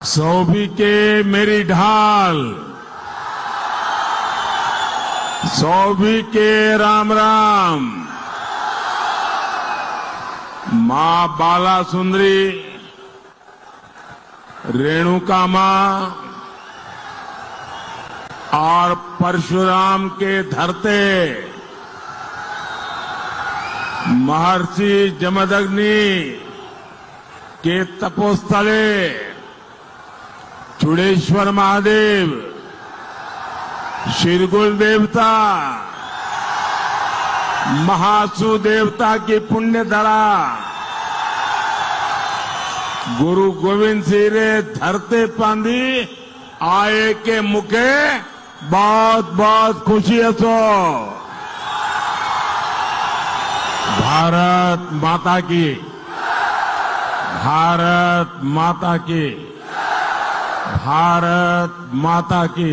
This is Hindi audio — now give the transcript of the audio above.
सौभी के मेरी ढाल, सौभी के राम राम। मां बाला सुंदरी, रेणुका मां और परशुराम के धरते महर्षि जमदग्नि के तपोस्थले चूड़ेश्वर महादेव, शिरगुल देवता, महासु देवता की पुण्य धरा गुरु गोविंद सिंह रे धरते पांदी आए के मुखे बहुत बहुत खुशी हसो। भारत माता की, भारत माता की, भारत माता की।